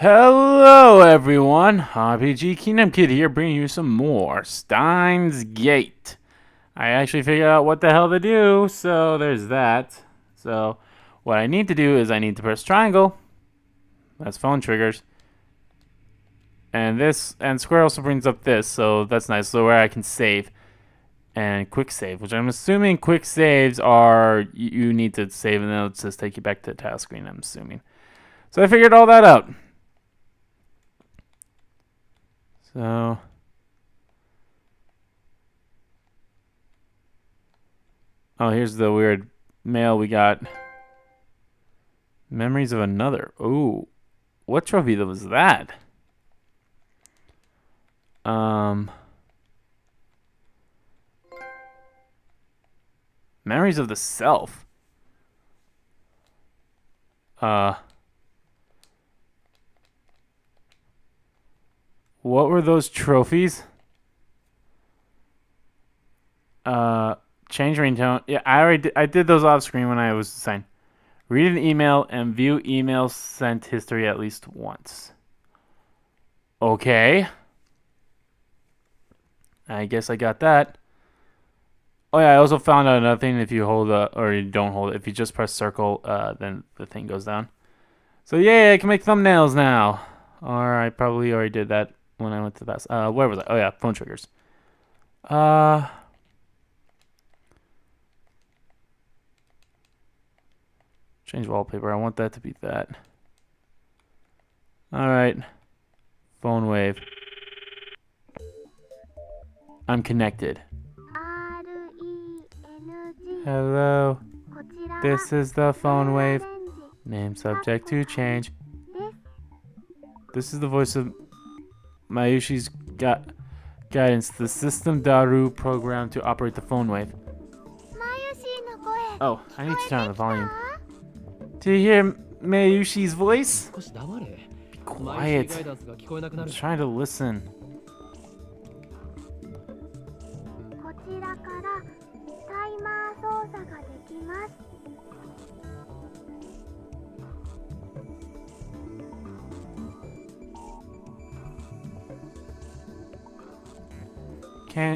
Hello everyone, RPG Kingdom Kid here bringing you some more Steins Gate. I actually figured out what the hell to do, so there's that. So what I need to do is I need to press triangle. That's phone triggers. And this, and Square also brings up this, so that's nice. So where I can save and quick save, which I'm assuming quick saves are, you need to save and then it'll just take you back to the title screen, I'm assuming. So I figured all that out. So, oh, here's the weird mail we got. Memories of another. Ooh, what trophy was that? Memories of the Self. What were those trophies? Change ringtone. Yeah, I did those off screen when I was assigned. Read an email and view email sent history at least once. Okay. I guess I got that. Oh yeah, I also found out another thing. If you hold or you don't hold it, if you just press circle, then the thing goes down. So yeah, I can make thumbnails now. Or I probably already did that when I went to that. Where was I? Oh yeah, phone triggers. Change wallpaper. I want that to be that. Alright. Phone wave. I'm connected. Hello. This is the phone wave. Name subject to change. This is the voice of Mayushi's guidance. The system Daru program to operate the phone wave. Oh, I need to turn on the volume. Do you hear Mayushi's voice? Be quiet. I'm trying to listen.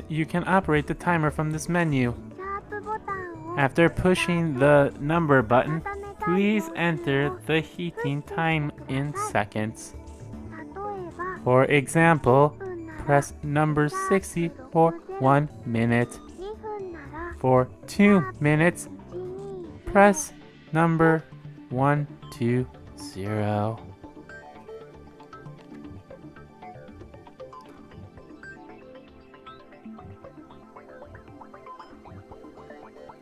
You can operate the timer from this menu. After pushing the number button, please enter the heating time in seconds. For example, press number 60 for 1 minute. For 2 minutes, press number 120.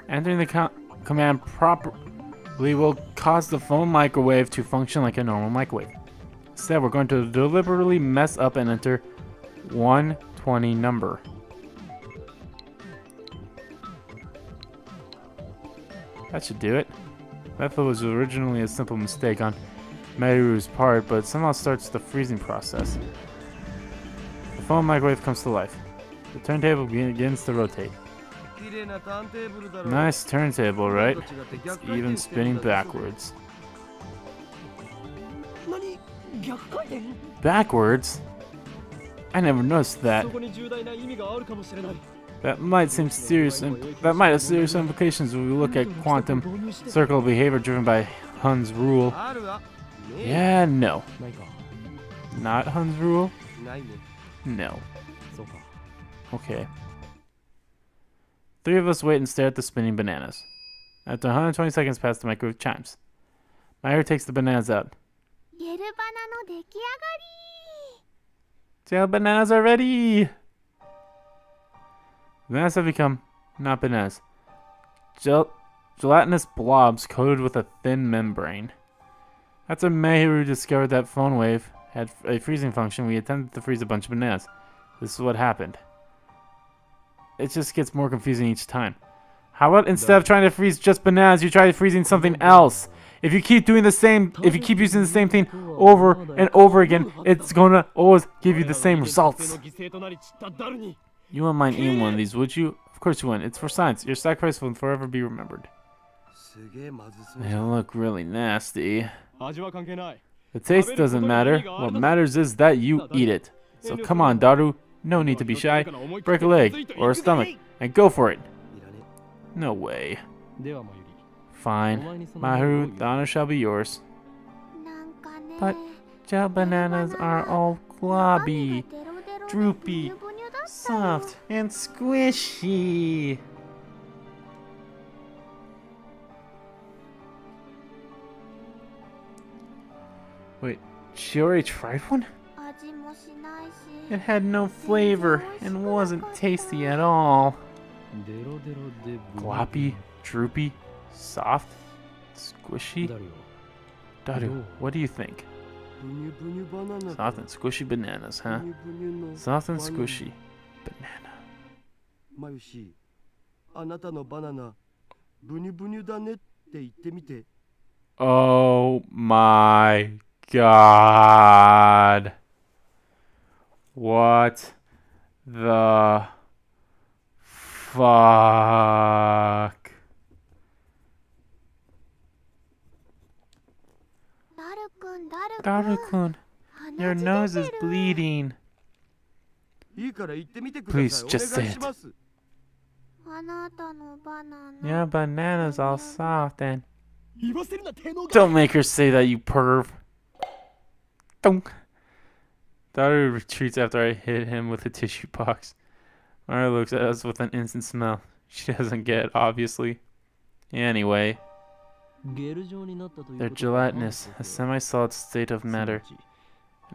Entering the command properly will cause the phone microwave to function like a normal microwave. Instead, we're going to deliberately mess up and enter 120 number. That should do it. That was originally a simple mistake on Maru's part, but somehow starts the freezing process. The phone microwave comes to life. The turntable begins to rotate. Nice turntable, right? It's even spinning backwards. Backwards? I never noticed that. That might seem serious, that might have serious implications when we look at quantum circle behavior driven by Hun's rule. Yeah, no. Not Hun's rule? No. Okay. 3 of us wait and stare at the spinning bananas. After 120 seconds pass, the microwave chimes. Mayu takes the bananas out. Gel bananas are ready! Bananas have become not bananas. Gelatinous blobs coated with a thin membrane. After Mayuru discovered that phone wave had a freezing function, we attempted to freeze a bunch of bananas. This is what happened. It just gets more confusing each time. How about instead of trying to freeze just bananas, you try freezing something else? If you keep doing the same, if you keep using the same thing over and over again, it's gonna always give you the same results. You wouldn't mind eating one of these, would you? Of course you wouldn't. It's for science. Your sacrifice will forever be remembered. They look really nasty. The taste doesn't matter. What matters is that you eat it. So come on, Daru. No need to be shy. Break a leg or a stomach and go for it. No way. Fine. Mahiru, the honor shall be yours. But gel bananas are all globby, droopy, soft, and squishy. Wait, she already tried one? It had no flavor and wasn't tasty at all. Gloppy, droopy, soft, squishy. Daru, what do you think? Soft and squishy bananas, huh? Soft and squishy banana. マユシ、あなたのバナナ、ブニュブニュだねって言ってみて。Oh my god. What the fuck? Daru-kun, your nose is bleeding. Please, just say it. Your banana's all soft and... Don't make her say that, you perv. Don't. Daru retreats after I hit him with a tissue box. Mara looks at us with an instant smile. She doesn't get it, obviously. Anyway. They're gelatinous, a semi-solid state of matter.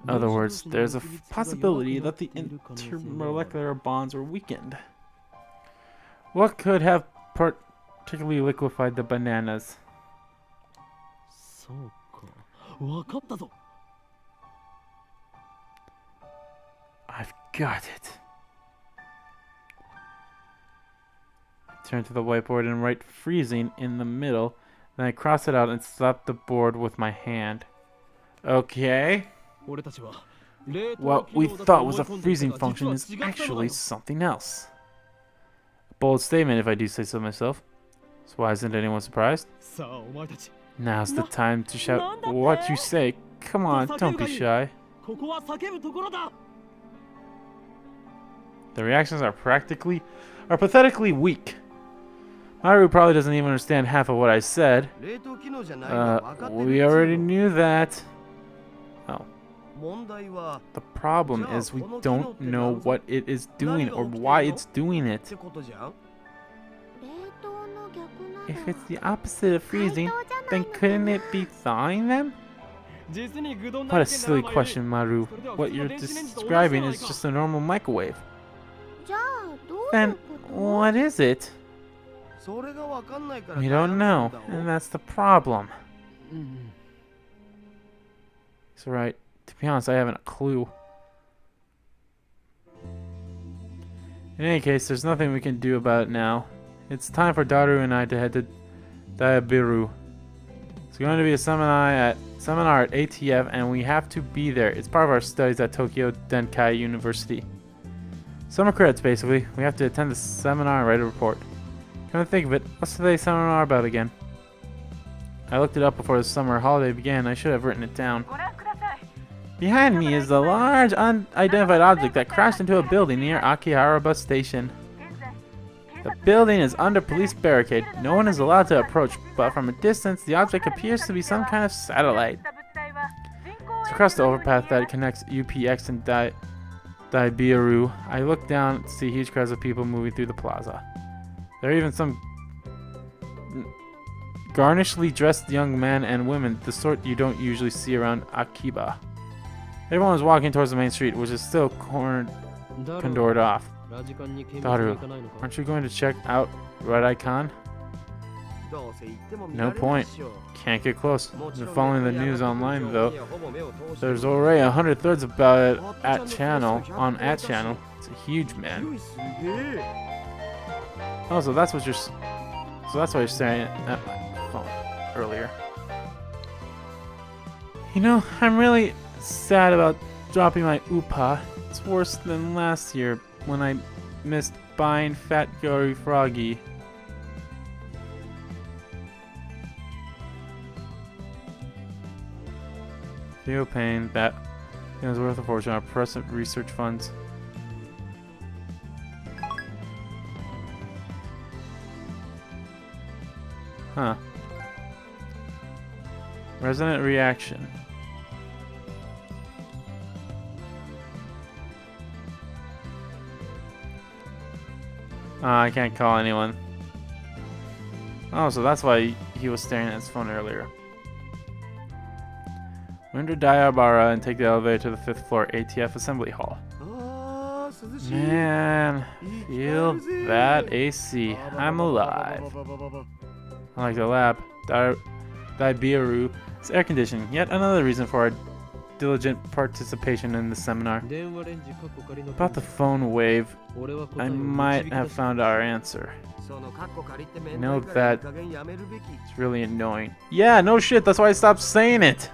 In other words, there's a possibility that the intermolecular bonds were weakened. What could have particularly liquefied the bananas? I've got it. I turn to the whiteboard and write freezing in the middle. Then I cross it out and slap the board with my hand. Okay. What we thought was a freezing function is actually something else. A bold statement if I do say so myself. So why isn't anyone surprised? Now's the time to shout what you say. Come on, don't be shy. The reactions are pathetically weak. Maru probably doesn't even understand half of what I said. We already knew that. Oh. The problem is we don't know what it is doing or why it's doing it. If it's the opposite of freezing, then couldn't it be thawing them? What a silly question, Maru. What you're describing is just a normal microwave. Then what is it? We don't know, and that's the problem. It's right. To be honest, I haven't a clue. In any case, there's nothing we can do about it now. It's time for Daru and I to head to Daibiru. It's going to be a seminar at ATF, and we have to be there. It's part of our studies at Tokyo Denkai University. Summer credits, basically. We have to attend the seminar and write a report. Come to think of it, what's today's seminar about again? I looked it up before the summer holiday began. I should have written it down. Behind me is a large unidentified object that crashed into a building near Akihara bus station. The building is under police barricade. No one is allowed to approach, but from a distance, the object appears to be some kind of satellite. It's across the overpass that connects UPX and Daibiru. I look down to see huge crowds of people moving through the plaza. There are even some garnishly dressed young men and women, the sort you don't usually see around Akiba. Everyone is walking towards the main street, which is still cordored off. Daru, aren't you going to check out Red Icon? No point. Can't get close. Been following the news online though. There's already 100 threads about it at channel. It's a huge man. Oh, so that's why you're staring at my phone earlier. You know, I'm really sad about dropping my UPA. It's worse than last year when I missed buying Fat Gory Froggy. Feel pain. That is worth a fortune. Our present research funds. Huh. Resonant reaction. I can't call anyone. Oh, so that's why he was staring at his phone earlier. We enter Diabara and take the elevator to the 5th floor ATF Assembly Hall. Man, feel that AC. I'm alive. Unlike the lab, Daibiru is air conditioning. Yet another reason for our diligent participation in the seminar. About the phone wave, I might have found our answer. I know that it's really annoying. Yeah, no shit, that's why I stopped saying it!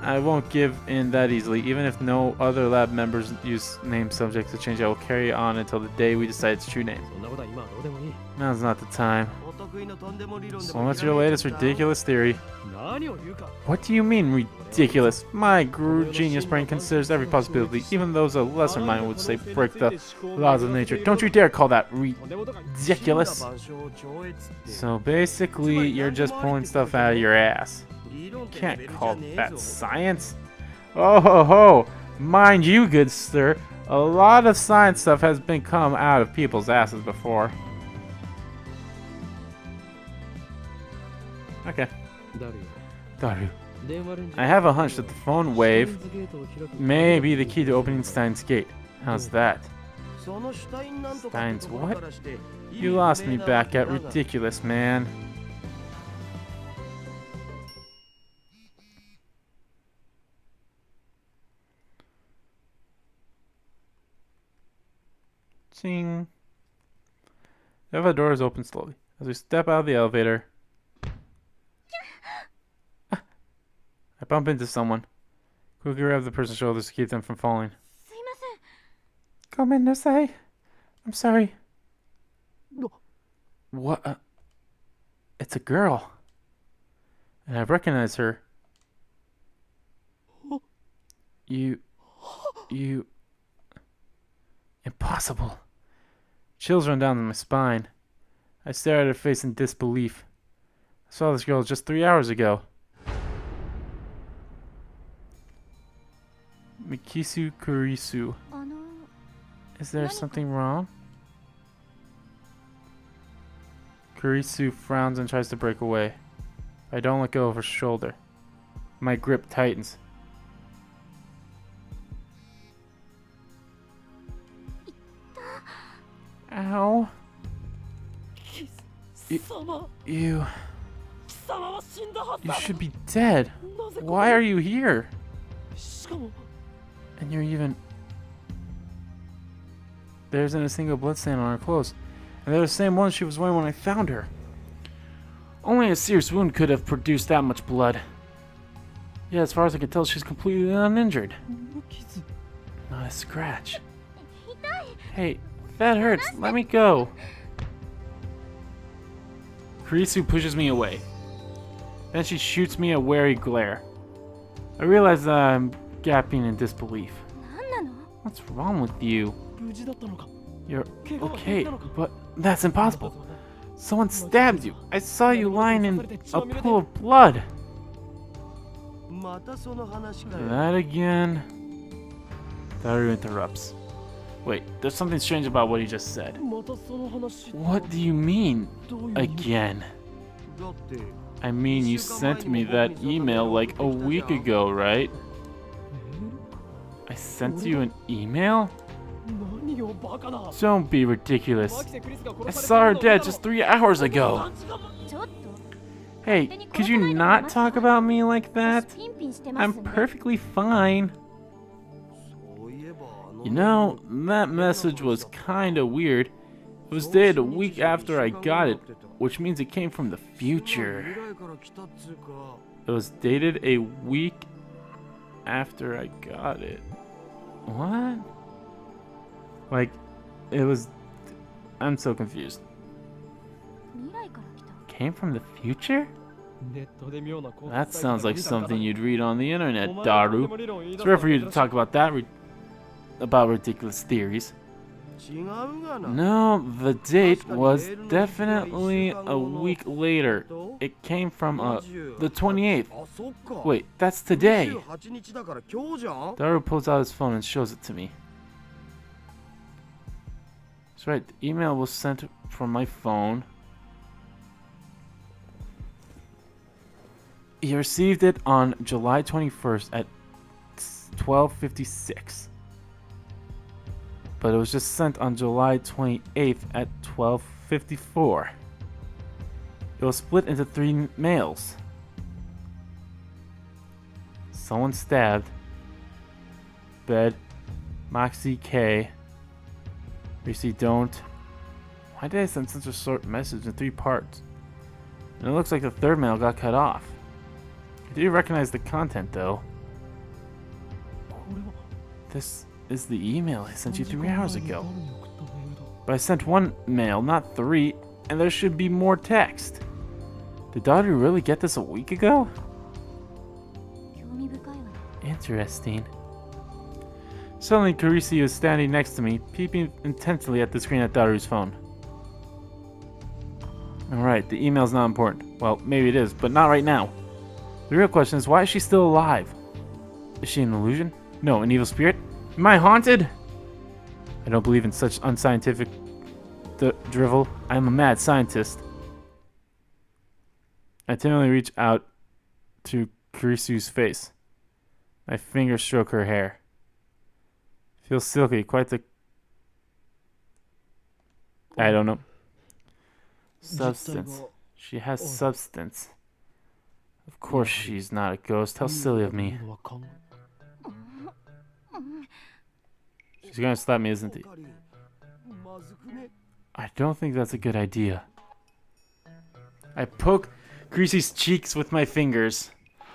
I won't give in that easily. Even if no other lab members use name subjects to change, I will carry on until the day we decide its true name. Now's not the time. So what's your latest ridiculous theory? What do you mean, ridiculous? My genius brain considers every possibility, even those a lesser mind would say break the laws of nature. Don't you dare call that ridiculous! So basically, you're just pulling stuff out of your ass. You can't call that science. Oh ho ho! Mind you, good sir, a lot of science stuff has been come out of people's asses before. Okay. Daru. I have a hunch that the phone wave may be the key to opening Steins' gate. How's that? Steins what? You lost me back at ridiculous, man. Ching. The elevator doors open slowly. As we step out of the elevator, I bump into someone. Quickly grab the person's shoulders to keep them from falling. Gomennasai. I'm sorry. What? It's a girl. And I recognize her. You... Impossible. Chills run down my spine. I stare at her face in disbelief. I saw this girl just 3 hours ago. Mikisu Kurisu. Is there something wrong? Kurisu frowns and tries to break away. I don't let go of her shoulder. My grip tightens. Ow. You should be dead. Why are you here? And you're even... There isn't a single bloodstain on her clothes. And they're the same ones she was wearing when I found her. Only a serious wound could have produced that much blood. Yeah, as far as I can tell, she's completely uninjured. Not a scratch. Hey, that hurts. Let me go. Kurisu pushes me away. Then she shoots me a wary glare. I realize that I'm gasping in disbelief. What's wrong with you? You're okay, but that's impossible. Someone stabbed you. I saw you lying in a pool of blood. That again? Daru interrupts. Wait, there's something strange about what he just said. What do you mean, again? I mean, you sent me that email like a week ago, right? I sent you an email? Don't be ridiculous. I saw her dead just 3 hours ago. Hey, could you not talk about me like that? I'm perfectly fine. You know, that message was kinda weird. It was dated a week after I got it, which means it came from the future. It was dated a week after I got it. What? Like, it was... I'm so confused. Came from the future? That sounds like something you'd read on the internet, Daru. It's rare for you to talk about that about ridiculous theories. 違うがな No, the date was definitely a week later. It came from the 28th. あ、そっか Wait, that's today. 28日だから今日じゃん Daru pulls out his phone and shows it to me. That's right, the email was sent from my phone. He received it on July 21st at 12:56. But it was just sent on July 28th at 12:54. It was split into 3 mails. Someone stabbed. Bed. Moxie K. Reese don't. Why did I send such a short message in 3 parts? And it looks like the 3rd mail got cut off. I do recognize the content though. This is the email I sent you 3 hours ago. But I sent 1 mail, not 3, and there should be more text. Did Daru really get this a week ago? Interesting. Suddenly, Carisi was standing next to me, peeping intently at the screen at Daru's phone. Alright, the email's not important. Well, maybe it is, but not right now. The real question is, why is she still alive? Is she an illusion? No, an evil spirit? Am I haunted? I don't believe in such unscientific drivel. I am a mad scientist. I timidly reach out to Kurisu's face. My fingers stroke her hair. Feels silky, quite the... I don't know. Substance. She has substance. Of course she's not a ghost. How silly of me. She's gonna slap me, isn't he? I don't think that's a good idea. I poke Greasy's cheeks with my fingers.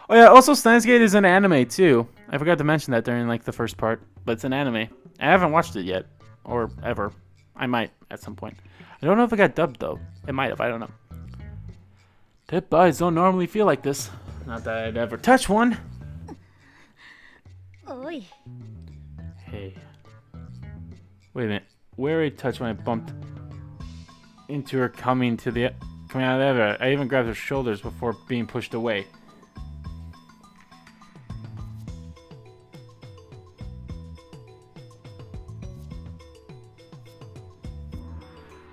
Oh yeah, also Steins Gate is an anime too. I forgot to mention that during like the first part, but it's an anime. I haven't watched it yet, or ever. I might at some point. I don't know if it got dubbed though. It might have, I don't know. Dead bodies don't normally feel like this. Not that I'd ever touch one. Oi. Hey. Wait a minute. Where I touched when I bumped into her coming out of the elevator. I even grabbed her shoulders before being pushed away.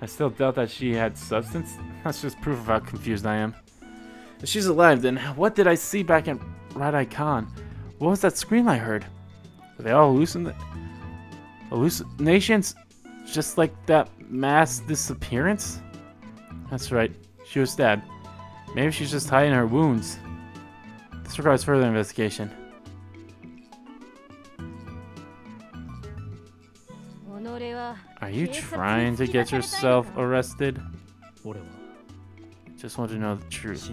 I still doubt that she had substance. That's just proof of how confused I am. If she's alive, then what did I see back in Radai Khan? What was that scream I heard? Are they all hallucinations? Just like that mass disappearance? That's right. She was stabbed. Maybe she's just hiding her wounds. This requires further investigation. Are you trying to get yourself arrested? Just want to know the truth.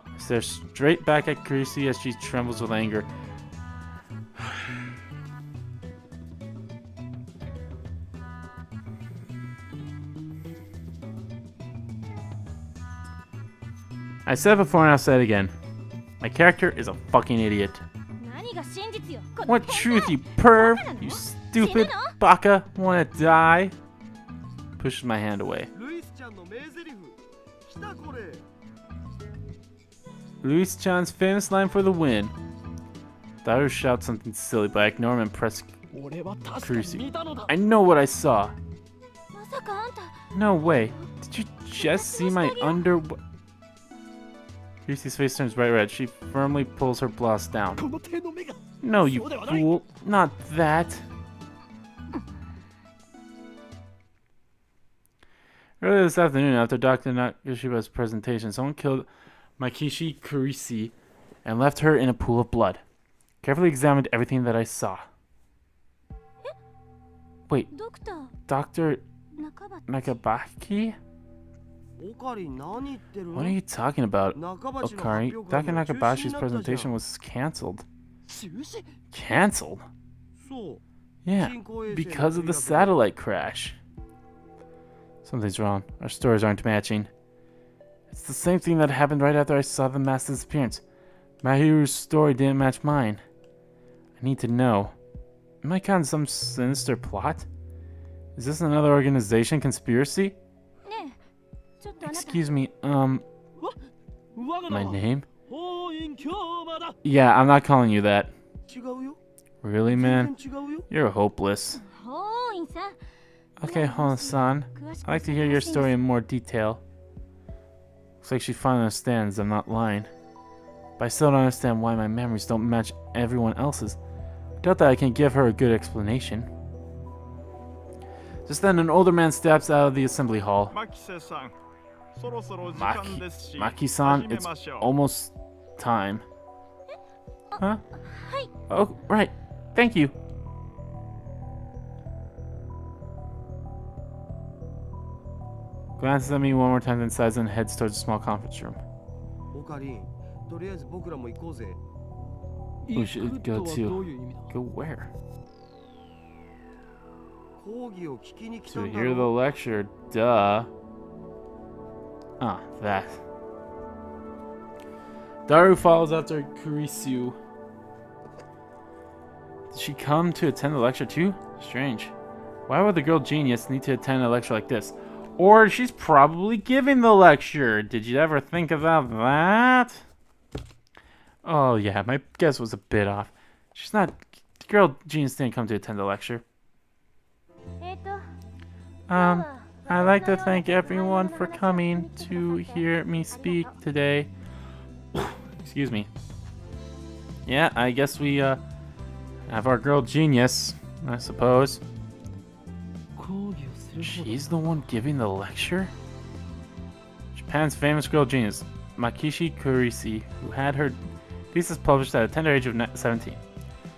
I stare straight back at Chrissy as she trembles with anger. I said it before and I'll say it again. My character is a fucking idiot. What truth, you perv? You stupid baka. Wanna die? Pushes my hand away. Luis-chan's famous line for the win. Daru shouts something silly, but I ignore him and press Kurusu. I know what I saw. No way. Did you just see my under... Kurusu's face turns bright red. She firmly pulls her blouse down. No, you fool. Not that. Earlier this afternoon, after Dr. Nakashiba's presentation, someone killed Makishi Kurisi and left her in a pool of blood. Carefully examined everything that I saw. Wait, Dr. Nakabaki? What are you talking about, Orkarin? Dr. Nakabashi's presentation was cancelled. Cancelled? Yeah, because of the satellite crash. Something's wrong. Our stories aren't matching. It's the same thing that happened right after I saw the mass disappearance. Mahiru's story didn't match mine. I need to know. Am I caught in some sinister plot? Is this another organization conspiracy? Excuse me, my name? Yeah, I'm not calling you that. 違うよ Really, 全 man? 然違うよ You're hopeless. Okay, Hon-san. I'd like to hear your story in more detail. Looks like she finally understands I'm not lying. But I still don't understand why my memories don't match everyone else's. I doubt that I can give her a good explanation. Just then, an older man steps out of the assembly hall. Maki-san, it's almost time. Huh? Oh, right. Thank you. Glances at me one more time, then sighs and heads towards a small conference room. オカリンとりあえず僕らも行こうぜ We should go to... Go where? 講義を聞きに来た To んだ hear the ろ lecture, duh. Ah, that. Daru follows after Kurisu. Did she come to attend the lecture too? Strange. Why would the girl genius need to attend a lecture like this? Or she's probably giving the lecture. Did you ever think about that? Oh yeah, my guess was a bit off. She's not... The girl genius didn't come to attend the lecture. I'd like to thank everyone for coming to hear me speak today. Excuse me. Yeah, I guess we have our girl genius, I suppose. She's the one giving the lecture? Japan's famous girl genius, Makishi Kurisi, who had her thesis published at a tender age of 17.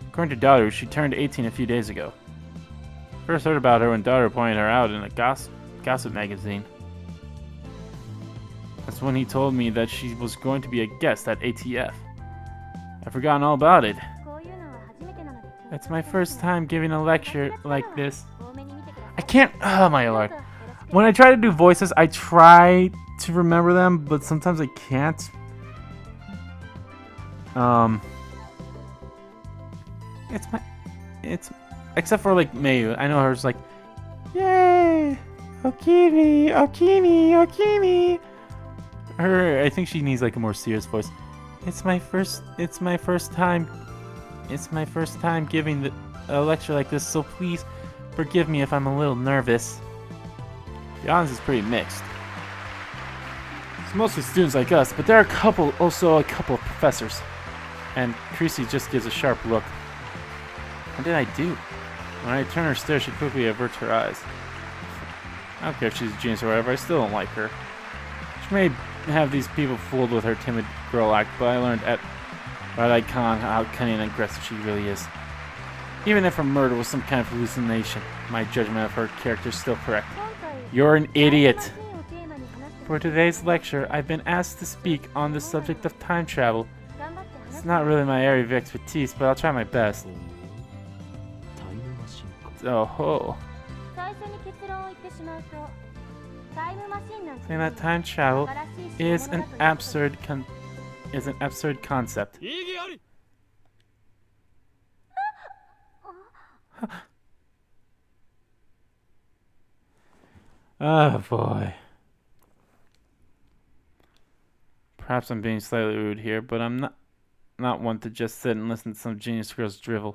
According to Daru, she turned 18 a few days ago. First heard about her when Daru pointed her out in a gossip magazine. That's when he told me that she was going to be a guest at ATF. I've forgotten all about it. It's my first time giving a lecture like this. I can't... Oh my lord. When I try to do voices, I try to remember them, but sometimes I can't. It's... Except for, like, Mayu. I know her's like... Yay! Okini! Okini! Okini! Her... I think she needs, like, a more serious voice. It's my first time giving a lecture like this, so please forgive me if I'm a little nervous. The audience is pretty mixed. It's mostly students like us, but there are also a couple of professors. And Creasy just gives a sharp look. What did I do? When I turn her stare, she quickly averts her eyes. I don't care if she's a genius or whatever, I still don't like her. She may have these people fooled with her timid girl act, but I learned at Radai-Con how cunning and aggressive she really is. Even if her murder was some kind of hallucination, my judgment of her character is still correct. You're an idiot! For today's lecture, I've been asked to speak on the subject of time travel. It's not really my area of expertise, but I'll try my best. Oh ho. Saying that time travel is an absurd concept. Oh boy. Perhaps I'm being slightly rude here, but I'm not one to just sit and listen to some genius girl's drivel.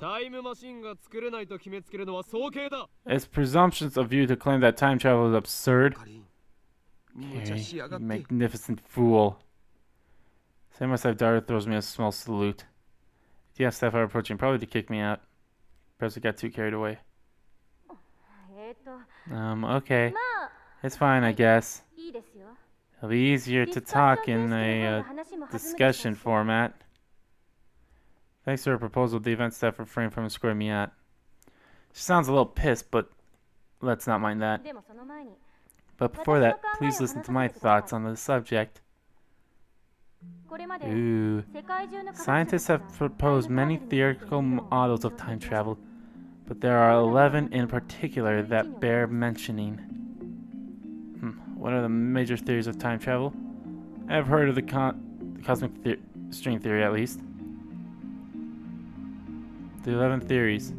It's presumptuous of you to claim that time travel is absurd. Okay, you magnificent fool. Say myself, Daru throws me a small salute. The staff are approaching, probably to kick me out. Perhaps I got too carried away. Okay. It's fine, I guess. It'll be easier to talk in a discussion format. Thanks to her proposal, the event staff refrained from squaring me out. She sounds a little pissed, but let's not mind that. But before that, please listen to my thoughts on the subject. Ooh. Scientists have proposed many theoretical models of time travel, but there are 11 in particular that bear mentioning. What are the major theories of time travel? I've heard of the cosmic string theory, at least. The 11 theories.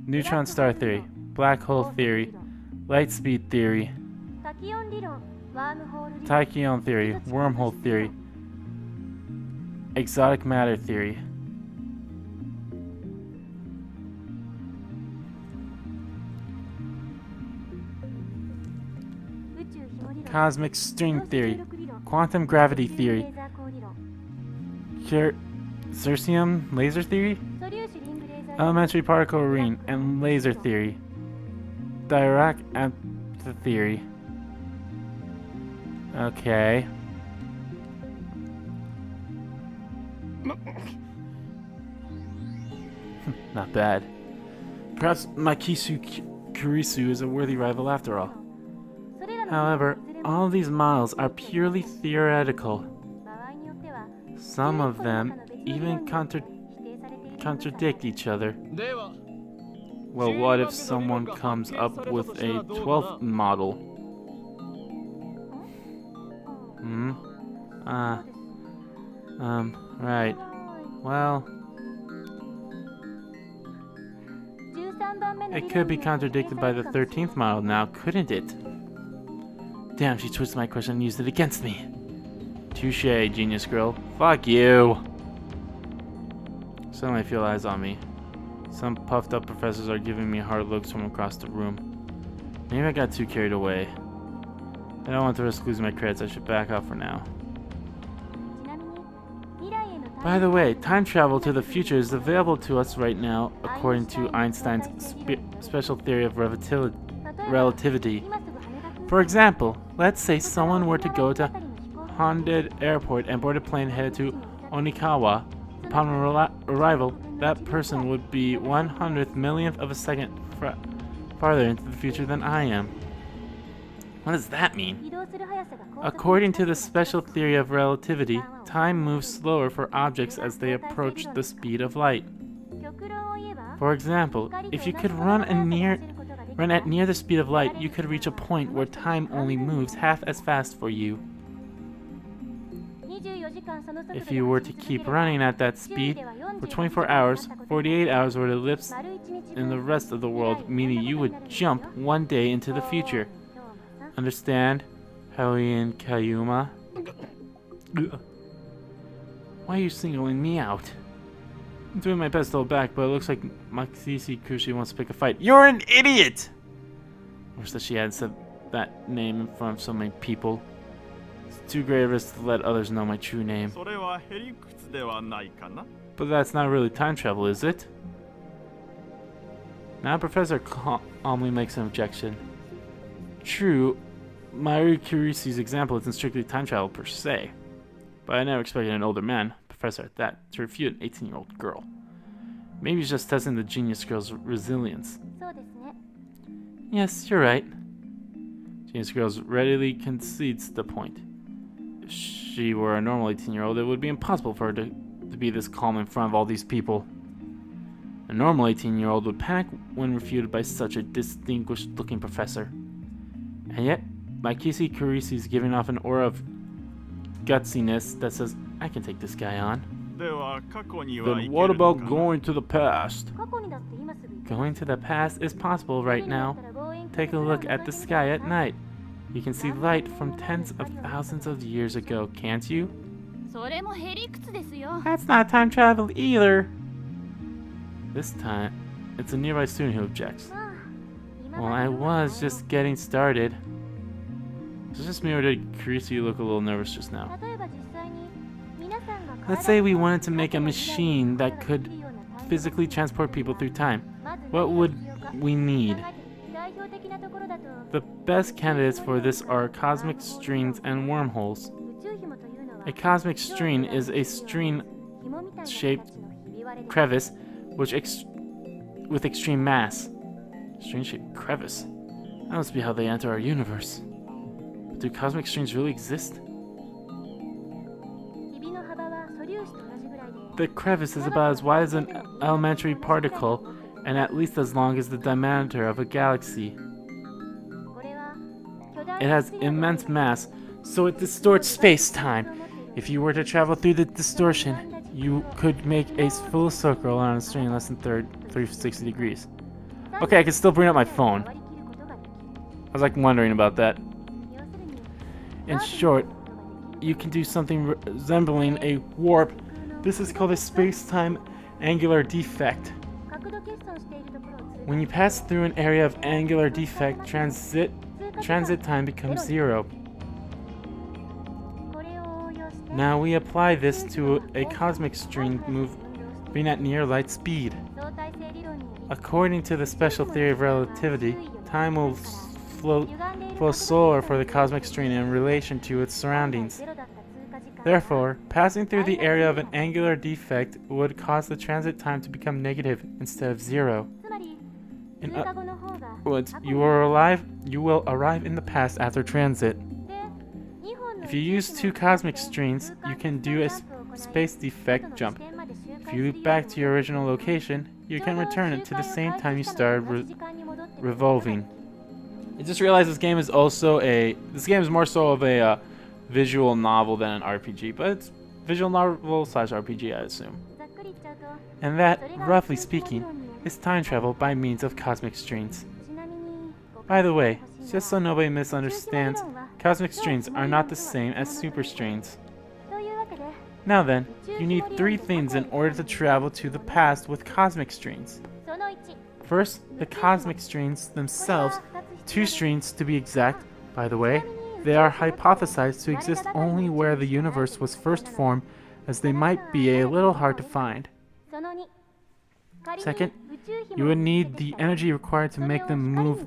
Neutron star theory, black hole theory, light speed theory, tachyon theory, wormhole theory, exotic matter theory. Cosmic string theory, quantum gravity theory, Cercium laser theory, elementary particle arene and laser theory, Dirac theory. Okay. Not bad. Perhaps Makisu Kurisu is a worthy rival after all. However, all these models are purely theoretical. Some of them even contradict each other. Well, what if someone comes up with a 12th model? Right. Well, it could be contradicted by the 13th model now, couldn't it? Damn, she twisted my question and used it against me. Touche, genius girl. Fuck you. Suddenly I feel eyes on me. Some puffed up professors are giving me hard looks from across the room. Maybe I got too carried away. I don't want to risk losing my credits. I should back off for now. By the way, time travel to the future is available to us right now according to Einstein's special theory of relativity. For example, let's say someone were to go to Honda Airport and board a plane headed to Onikawa. Upon arrival, that person would be 1/100 millionth of a second farther into the future than I am. What does that mean? According to the special theory of relativity, time moves slower for objects as they approach the speed of light. For example, if you could run at near the speed of light, you could reach a point where time only moves half as fast for you. If you were to keep running at that speed for 24 hours, 48 hours would elapse in the rest of the world, meaning you would jump one day into the future. Understand, Howie and Kayuma? Why are you singling me out? I'm doing my best to hold back, but it looks like Makisu Kushi wants to pick a fight. You're an idiot! I wish that she hadn't said that name in front of so many people. It's too great a risk to let others know my true name. But that's not really time travel, is it? Now Professor calmly makes an objection. True, Maru Kurisu's example isn't strictly time travel per se. But I never expected an older man, professor at that, to refute an 18-year-old girl. Maybe he's just testing the genius girl's resilience. Yes, you're right. Genius girl readily concedes the point. If she were a normal 18-year-old, it would be impossible for her to be this calm in front of all these people. A normal 18-year-old would panic when refuted by such a distinguished-looking professor. And yet, Makisu Kurisi is giving off an aura of gutsiness that says, I can take this guy on. Then what about going to the past? Going to the past is possible right now. Take a look at the sky at night. You can see light from tens of thousands of years ago, can't you? That's not time travel either. This time, it's a nearby student who objects. Well, I was just getting started. Is it just me or did Kurisi look a little nervous just now? Let's say we wanted to make a machine that could physically transport people through time. What would we need? The best candidates for this are cosmic strings and wormholes. A cosmic string is a string-shaped crevice with extreme mass. String-shaped crevice? That must be how they enter our universe. But do cosmic strings really exist? The crevice is about as wide as an elementary particle and at least as long as the diameter of a galaxy. It has immense mass, so it distorts space-time. If you were to travel through the distortion, you could make a full circle on a string less than 360 degrees. Okay, I can still bring up my phone. I was like wondering about that. In short, you can do something resembling a warp. This is called a space-time angular defect. When you pass through an area of angular defect, transit time becomes 0. Now we apply this to a cosmic string moving at near light speed. According to the special theory of relativity, time will flow slower for the cosmic string in relation to its surroundings. Therefore, passing through the area of an angular defect would cause the transit time to become negative instead of 0. In other words, you will arrive in the past after transit. If you use 2 cosmic streams, you can do a space defect jump. If you loop back to your original location, you can return it to the same time you started revolving. I just realized this game is more so of a visual novel than an RPG, but it's visual novel / RPG, I assume. And that, roughly speaking, is time travel by means of cosmic streams. By the way, just so nobody misunderstands, cosmic streams are not the same as super streams. Now then, you need 3 things in order to travel to the past with cosmic streams. First, the cosmic streams themselves, 2 streams to be exact. By the way, they are hypothesized to exist only where the universe was first formed, as they might be a little hard to find. Second, you would need the energy required to make them move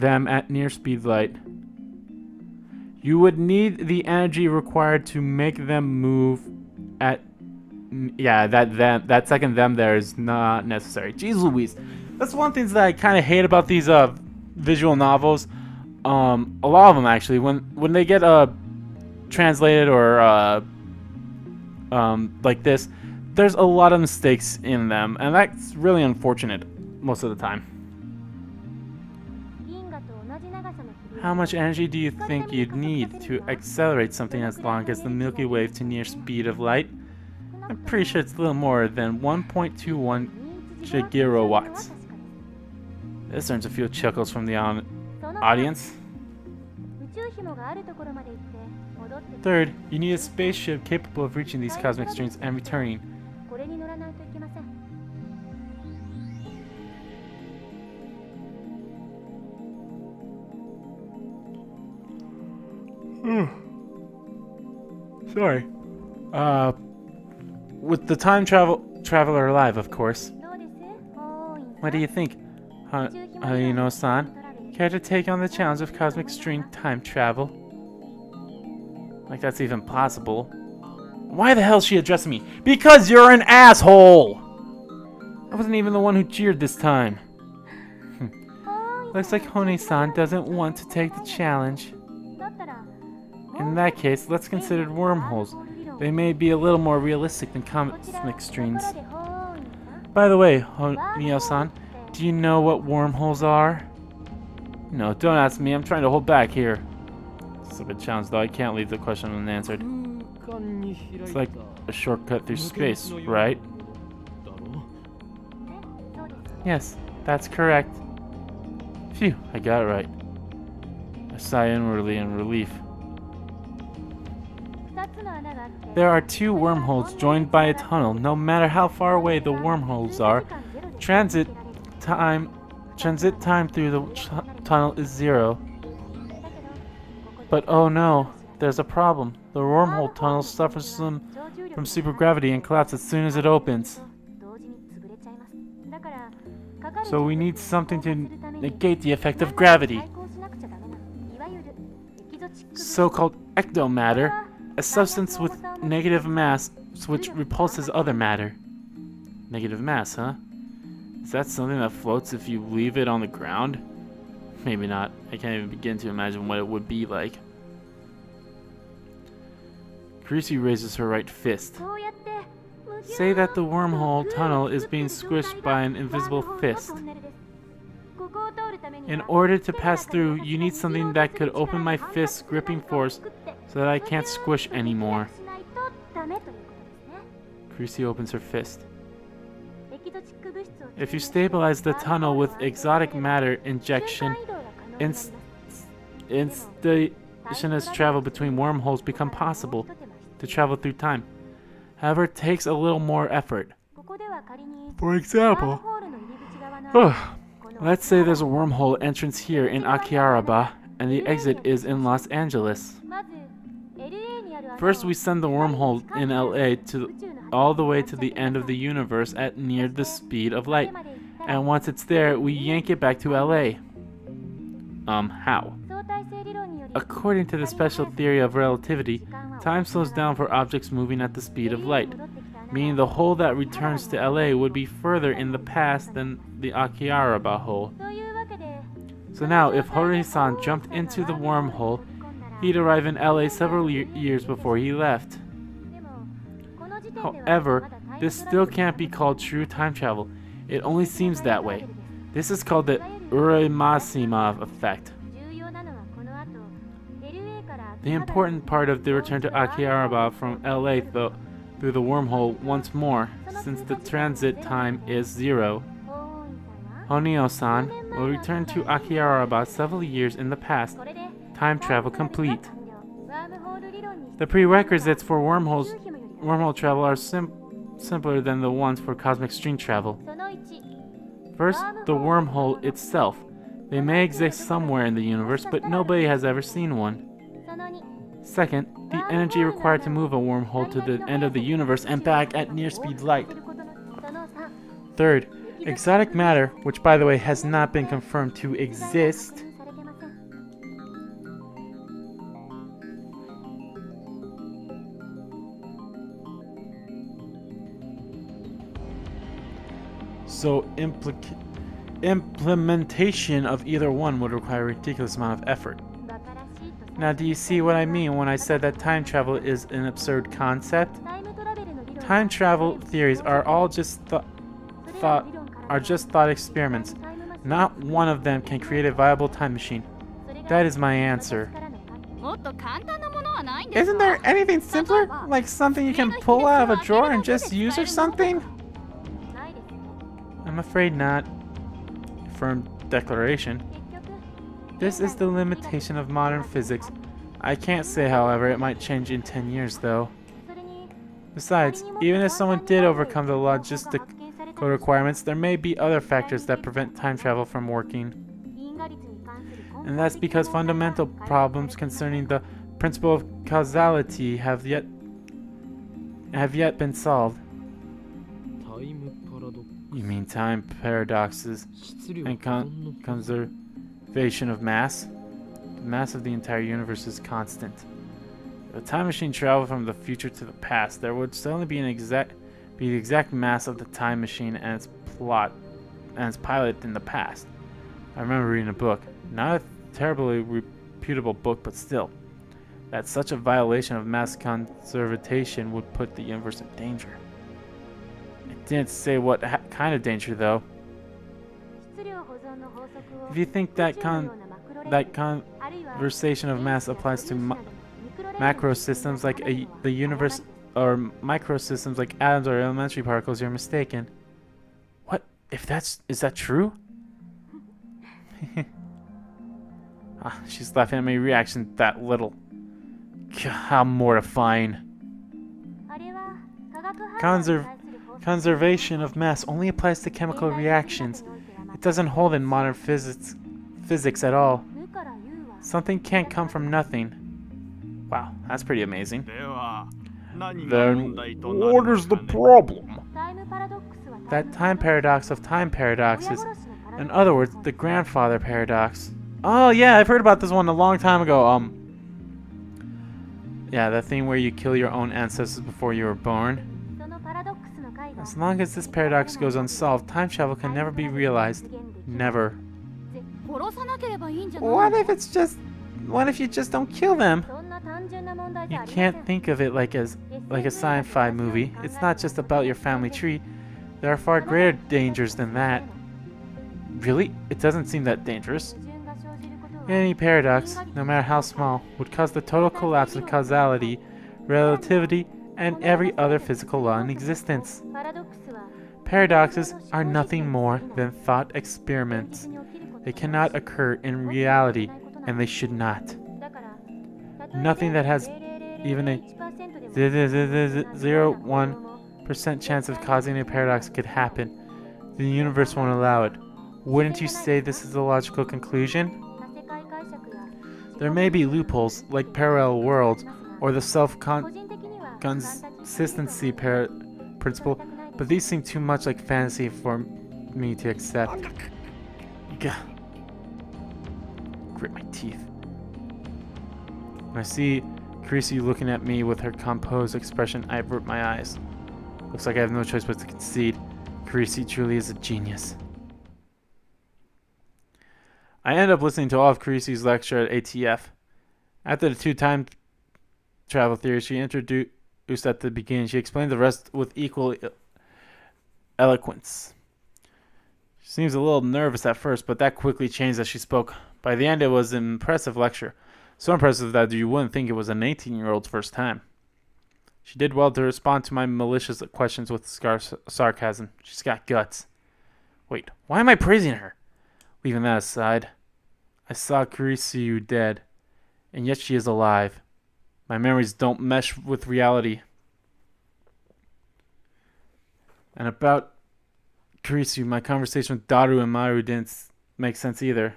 them at near speed light. You would need the energy required to make them move at that second them there is not necessary. Jeez Louise. That's one thing that I kind of hate about these visual novels. A lot of them actually, when they get translated or like this, there's a lot of mistakes in them, and that's really unfortunate most of the time. How much energy do you think you'd need to accelerate something as long as the Milky Way to near speed of light? I'm pretty sure it's a little more than 1.21 gigawatts. This earns a few chuckles from the audience. Third, you need a spaceship capable of reaching these cosmic streams and returning. Sorry. With the time traveler alive, of course. What do you think, Hayano-san? Care to take on the challenge of cosmic string time travel? Like that's even possible. Why the hell is she addressing me? Because you're an asshole! I wasn't even the one who cheered this time. Looks like Hone-san doesn't want to take the challenge. In that case, let's consider wormholes. They may be a little more realistic than cosmic streams. By the way, Neo-san, do you know what wormholes are? No, don't ask me. I'm trying to hold back here. It's a bit challenge, though. I can't leave the question unanswered. It's like a shortcut through space, right? Yes, that's correct. Phew, I got it right. I sigh inwardly in relief. There are 2 wormholes joined by a tunnel. No matter how far away the wormholes are, transit time through the tunnel is 0. But oh no, there's a problem. The wormhole tunnel suffers from supergravity and collapses as soon as it opens. So we need something to negate the effect of gravity. So-called ectomatter, a substance with negative mass which repulses other matter. Negative mass, huh? Is that something that floats if you leave it on the ground? Maybe not. I can't even begin to imagine what it would be like. Greasy raises her right fist. Say that the wormhole tunnel is being squished by an invisible fist. In order to pass through, you need something that could open my fist's gripping force so that I can't squish anymore. Creasy opens her fist. If you stabilize the tunnel with exotic matter injection, instantaneous travel between wormholes become possible to travel through time. However, it takes a little more effort. For example, let's say there's a wormhole entrance here in Akihabara and the exit is in Los Angeles. First, we send the wormhole in LA all the way to the end of the universe at near the speed of light. And once it's there, we yank it back to LA. How? According to the special theory of relativity, time slows down for objects moving at the speed of light, meaning the hole that returns to LA would be further in the past than the Akihabara hole. So now, if Hori-san jumped into the wormhole, he'd arrive in LA several years before he left. However, this still can't be called true time travel. It only seems that way. This is called the Uramasima effect. The important part of the return to Akihabara from LA through the wormhole once more, since the transit time is 0. Honio-san will return to Akihabara several years in the past. Time travel complete. The prerequisites for wormhole travel are simpler than the ones for cosmic string travel. First, the wormhole itself. They may exist somewhere in the universe, but nobody has ever seen one. Second, the energy required to move a wormhole to the end of the universe and back at near speed light. Third, exotic matter, which by the way has not been confirmed to exist. So implementation of either one would require a ridiculous amount of effort. Now, do you see what I mean when I said that time travel is an absurd concept? Time travel theories are all just thought experiments. Not one of them can create a viable time machine. That is my answer. Isn't there anything simpler? Like something you can pull out of a drawer and just use or something? I'm afraid not. Firm declaration. This is the limitation of modern physics. I can't say, however, it might change in 10 years, though. Besides, even if someone did overcome the logistical requirements, there may be other factors that prevent time travel from working. And that's because fundamental problems concerning the principle of causality have yet been solved. You mean time paradoxes and conservation of mass? The mass of the entire universe is constant. If a time machine traveled from the future to the past, there would suddenly be the exact mass of the time machine and its pilot in the past. I remember reading a book, not a terribly reputable book, but still, that such a violation of mass conservation would put the universe in danger. It didn't say what kind of danger, though. If you think that conservation of mass applies to macro systems like the universe, or micro systems like atoms or elementary particles, you're mistaken. What? Is that true? She's laughing at my reaction that little. How mortifying. Conservation of mass only applies to chemical reactions. It doesn't hold in modern physics at all. Something can't come from nothing. Wow, that's pretty amazing. Then what is the problem? That time paradox of time paradoxes. In other words, the grandfather paradox. Oh yeah, I've heard about this one a long time ago. Yeah, the thing where you kill your own ancestors before you were born. As long as this paradox goes unsolved, time travel can never be realized. Never. What if you just don't kill them? You can't think of it like a sci-fi movie. It's not just about your family tree. There are far greater dangers than that. Really? It doesn't seem that dangerous. Any paradox, no matter how small, would cause the total collapse of causality, relativity, and every other physical law in existence. Paradoxes are nothing more than thought experiments. They cannot occur in reality, and they should not. Nothing that has even a 0.1% chance of causing a paradox could happen. The universe won't allow it. Wouldn't you say this is a logical conclusion? There may be loopholes, like parallel worlds, or the self-consistency principle, but these seem too much like fantasy for me to accept. Gah. Grit my teeth. When I see Kirisi looking at me with her composed expression, I avert my eyes. Looks like I have no choice but to concede. Kirisi truly is a genius. I end up listening to all of Kirisi's lecture at ATF. After the two time travel theory she introduced at the beginning, she explained the rest with equal eloquence. She seems a little nervous at first, but that quickly changed as she spoke. By the end, it was an impressive lecture. So impressive that you wouldn't think it was an 18-year-old's first time. She did well to respond to my malicious questions with sarcasm. She's got guts. Wait, why am I praising her? Leaving that aside, I saw Kirisiu dead, and yet she is alive. My memories don't mesh with reality. And about Kirisiu, my conversation with Daru and Maru didn't make sense either.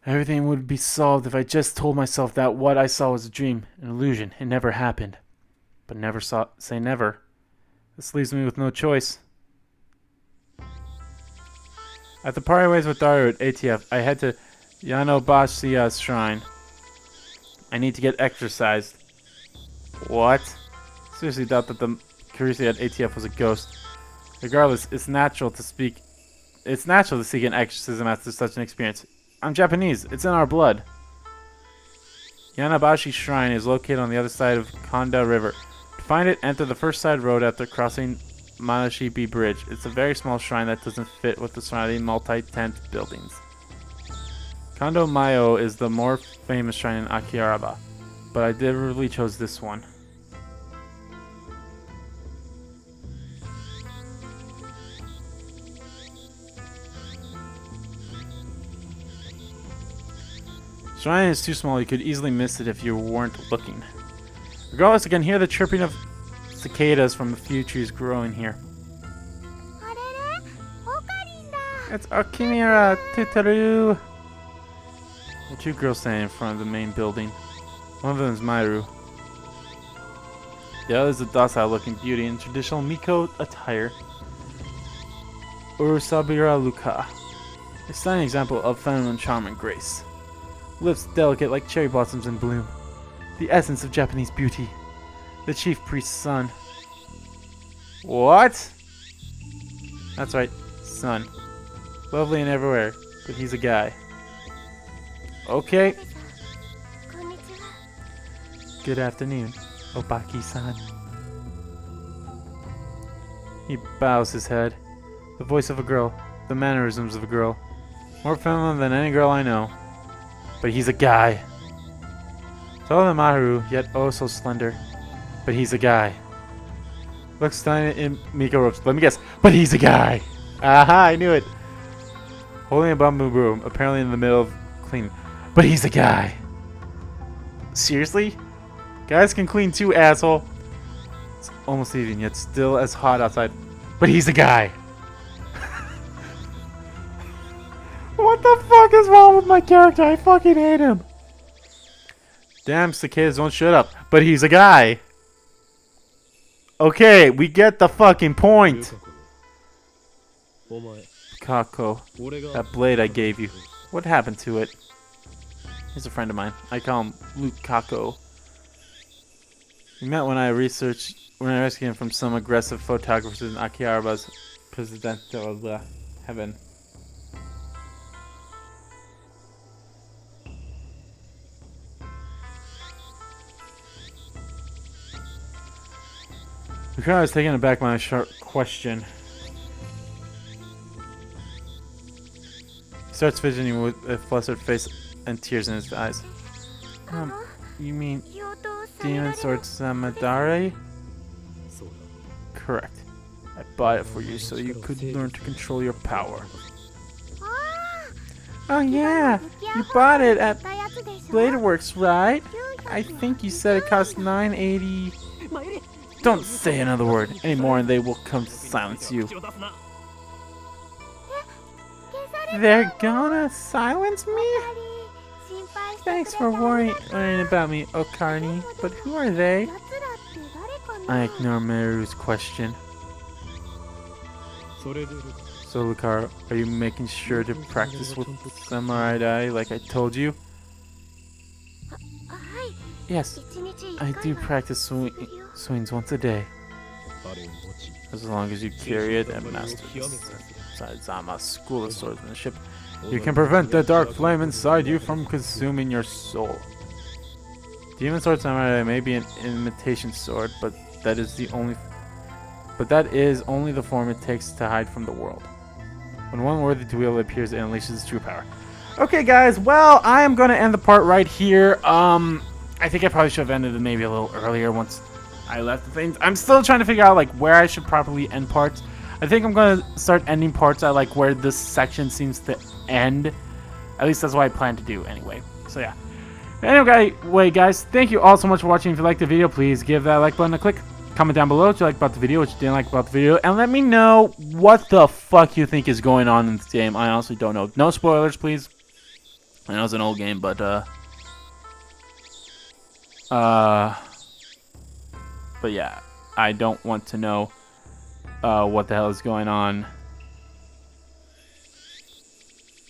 Everything would be solved if I just told myself that what I saw was a dream, an illusion. It never happened. But never say never. This leaves me with no choice. At the party ways with Daru at ATF, I head to Yanobashiya's shrine. I need to get exorcised. What? Seriously doubt that the Kirisi at ATF was a ghost. Regardless, it's natural to seek an exorcism after such an experience. I'm Japanese. It's in our blood. Yanabashi Shrine is located on the other side of Konda River. To find it, enter the first side road after crossing Manashibi Bridge. It's a very small shrine that doesn't fit with the surrounding multi-tent buildings. Kondo Mayo is the more famous shrine in Akihabara, but I deliberately chose this one. Shrine is too small, you could easily miss it if you weren't looking. Regardless, I can hear the chirping of cicadas from a few trees growing here. It's Akimira Tutaru! The two girls standing in front of the main building. One of them is Maru. The other is a docile-looking beauty in traditional Miko attire. Urusabira Luka. A stunning example of feminine charm and grace. Lips delicate like cherry blossoms in bloom. The essence of Japanese beauty. The chief priest's son. What? That's right, son. Lovely and everywhere, but he's a guy. Okay. Good afternoon, Opaki-san. He bows his head. The voice of a girl, the mannerisms of a girl. More feminine than any girl I know. But he's a guy. Taller than Maru, yet oh so slender. But he's a guy. Looks stunning in Miko ropes. Let me guess. But he's a guy. Aha, I knew it. Holding a bamboo broom, apparently in the middle of cleaning. But he's a guy. Seriously? Guys can clean too, asshole. It's almost evening, yet still as hot outside. But he's a guy. What the fuck is wrong with my character? I fucking hate him. Damn, cicadas won't shut up. But he's a guy. Okay, we get the fucking point. Kako. That blade I gave you. What happened to it? He's a friend of mine. I call him Luke Kako. We met when I rescued him from some aggressive photographers in Akihaba's presidential heaven. Lucario was taken aback by my sharp question. He starts fidgeting with a flustered face and tears in his eyes. You mean Demon Sword Samadare? Correct. I bought it for you so you could learn to control your power. Oh yeah, you bought it at Bladeworks, right? I think you said it cost $980. Don't say another word anymore and they will come to silence you. They're gonna silence me? Thanks for worrying about me, Orkarin, but who are they? I ignore Meru's question. So Lucario, are you making sure to practice with Samurai Dai like I told you? Yes, I do practice swings once a day. As long as you carry it and master Saizama's school of swordsmanship, you can prevent the dark flame inside you from consuming your soul. Demon Sword Samurai may be an imitation sword, but that is only the form it takes to hide from the world. When one worthy to wield it appears, it unleashes its true power. Okay, guys. Well, I am gonna end the part right here. I think I probably should have ended it maybe a little earlier once I left the things. I'm still trying to figure out like where I should properly end parts. I think I'm gonna start ending parts at like where this section seems to end. At least that's what I plan to do anyway. So yeah. Anyway, guys, thank you all so much for watching. If you liked the video, please give that like button a click. Comment down below what you liked about the video, what you didn't like about the video, and let me know what the fuck you think is going on in this game. I honestly don't know. No spoilers, please. I know it's an old game, but yeah, I don't want to know what the hell is going on.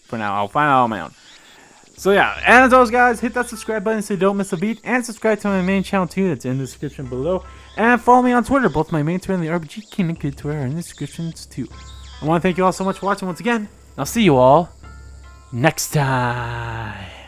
For now, I'll find out on my own. So yeah, and as always, guys, hit that subscribe button so you don't miss a beat, and subscribe to my main channel too. That's in the description below. And follow me on Twitter. Both my main Twitter and the RPG King and Kid Twitter are in the descriptions too. I want to thank you all so much for watching once again. I'll see you all next time.